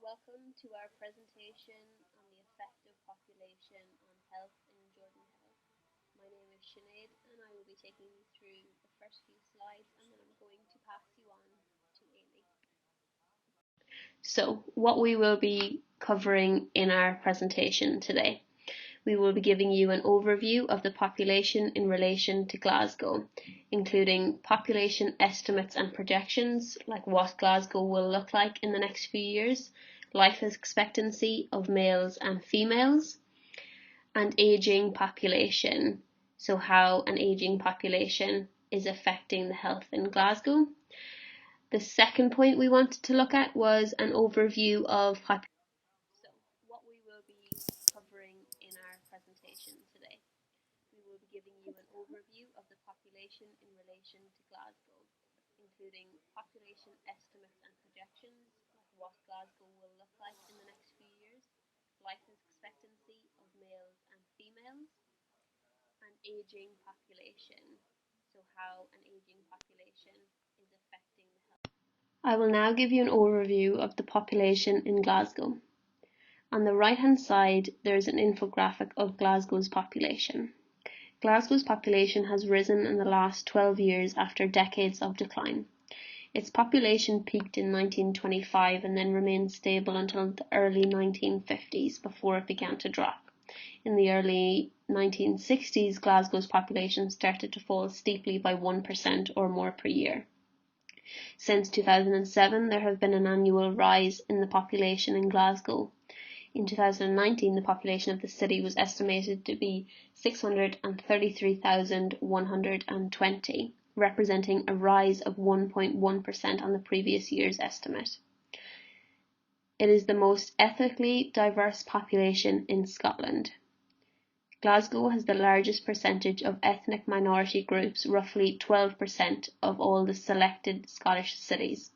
Welcome to our presentation on the effect of population on health in Jordan Hill. My name is Sinead and I will be taking you through the first few slides and then I'm going to pass you on to Amy. So, what we will be covering in our presentation today. We will be giving you an overview of the population in relation to Glasgow, including population estimates and projections, like what Glasgow will look like in the next few years, life expectancy of males and females, and ageing population, so how an ageing population is affecting the health in Glasgow. The second point we wanted to look at was an overview of population. So, what we will be covering in our presentation today. We will be giving you an overview of the population in relation to Glasgow, including population estimates and projections, like what Glasgow will look like in the next few years, life expectancy of males and females, and ageing population, so how an ageing population is affecting the health. I will now give you an overview of the population in Glasgow. On the right-hand side, there is an infographic of Glasgow's population. Glasgow's population has risen in the last 12 years after decades of decline. Its population peaked in 1925 and then remained stable until the early 1950s before it began to drop. In the early 1960s, Glasgow's population started to fall steeply by 1% or more per year. Since 2007, there has been an annual rise in the population in Glasgow. In 2019, the population of the city was estimated to be 633,120, representing a rise of 1.1% on the previous year's estimate. It is the most ethnically diverse population in Scotland. Glasgow has the largest percentage of ethnic minority groups, roughly 12% of all the selected Scottish cities.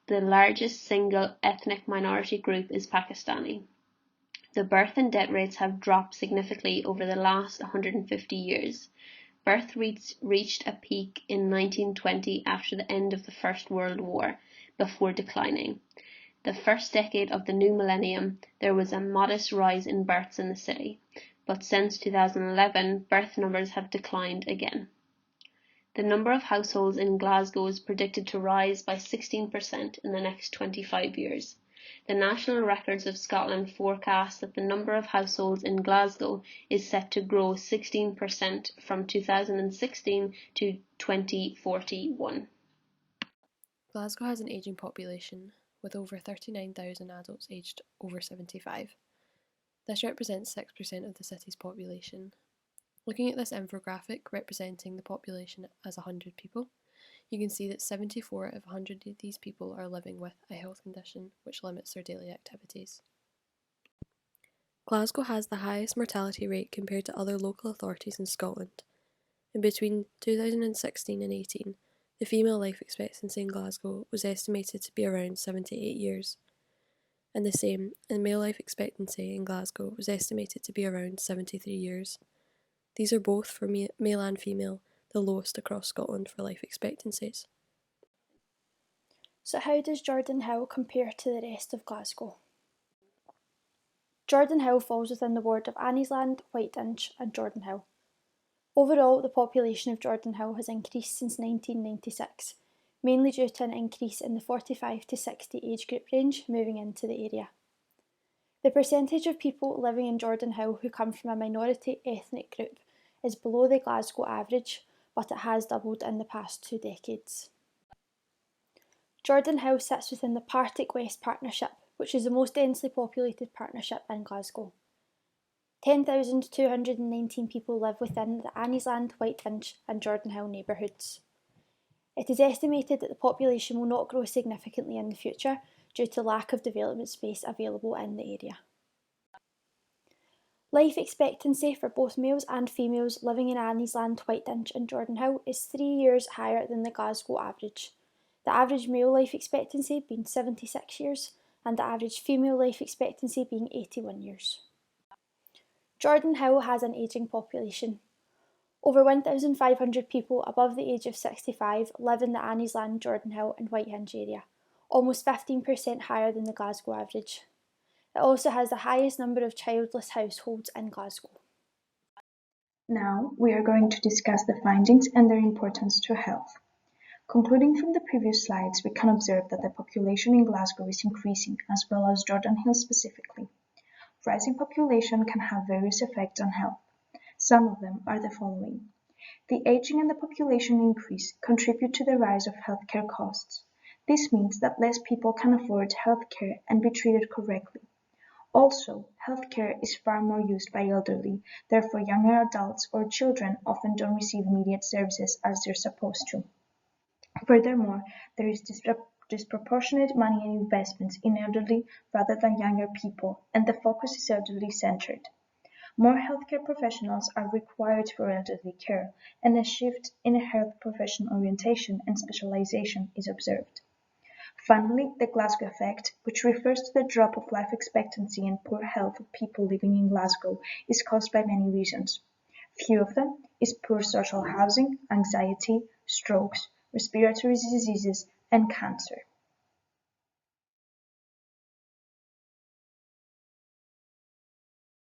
The largest single ethnic minority group is Pakistani. The birth and death rates have dropped significantly over the last 150 years. Birth reached a peak in 1920 after the end of the First World War, before declining. The first decade of the new millennium, there was a modest rise in births in the city, but since 2011, birth numbers have declined again. The number of households in Glasgow is predicted to rise by 16% in the next 25 years. The National Records of Scotland forecast that the number of households in Glasgow is set to grow 16% from 2016 to 2041. Glasgow has an ageing population, with over 39,000 adults aged over 75. This represents 6% of the city's population. Looking at this infographic representing the population as 100 people, you can see that 74 of 100 of these people are living with a health condition which limits their daily activities. Glasgow has the highest mortality rate compared to other local authorities in Scotland. In between 2016 and 18, the female life expectancy in Glasgow was estimated to be around 78 years, and the same in male life expectancy in Glasgow was estimated to be around 73 years. These are both, for male and female, the lowest across Scotland for life expectancies. So how does Jordan Hill compare to the rest of Glasgow? Jordan Hill falls within the ward of Anniesland, Whiteinch and Jordan Hill. Overall, the population of Jordan Hill has increased since 1996, mainly due to an increase in the 45 to 60 age group range moving into the area. The percentage of people living in Jordan Hill who come from a minority ethnic group is below the Glasgow average, but it has doubled in the past 2 decades. Jordan Hill sits within the Partick West Partnership, which is the most densely populated partnership in Glasgow. 10,219 people live within the Anniesland, Whiteinch and Jordan Hill neighbourhoods. It is estimated that the population will not grow significantly in the future due to lack of development space available in the area. Life expectancy for both males and females living in Anniesland, Whiteinch and Jordan Hill is 3 years higher than the Glasgow average, the average male life expectancy being 76 years and the average female life expectancy being 81 years. Jordan Hill has an ageing population. Over 1,500 people above the age of 65 live in the Anniesland, Jordan Hill and Whiteinch area. almost 15% higher than the Glasgow average. It also has the highest number of childless households in Glasgow. Now we are going to discuss the findings and their importance to health. Concluding from the previous slides, we can observe that the population in Glasgow is increasing, as well as Jordanhill specifically. Rising population can have various effects on health. Some of them are the following. The aging and the population increase contribute to the rise of healthcare costs. This means that less people can afford healthcare and be treated correctly. Also, healthcare is far more used by elderly, therefore younger adults or children often don't receive immediate services as they're supposed to. Furthermore, there is disproportionate money and investments in elderly rather than younger people, and the focus is elderly-centered. More healthcare professionals are required for elderly care, and a shift in health profession orientation and specialization is observed. Finally, the Glasgow effect, which refers to the drop of life expectancy and poor health of people living in Glasgow, is caused by many reasons. Few of them is poor social housing, anxiety, strokes, respiratory diseases, and cancer.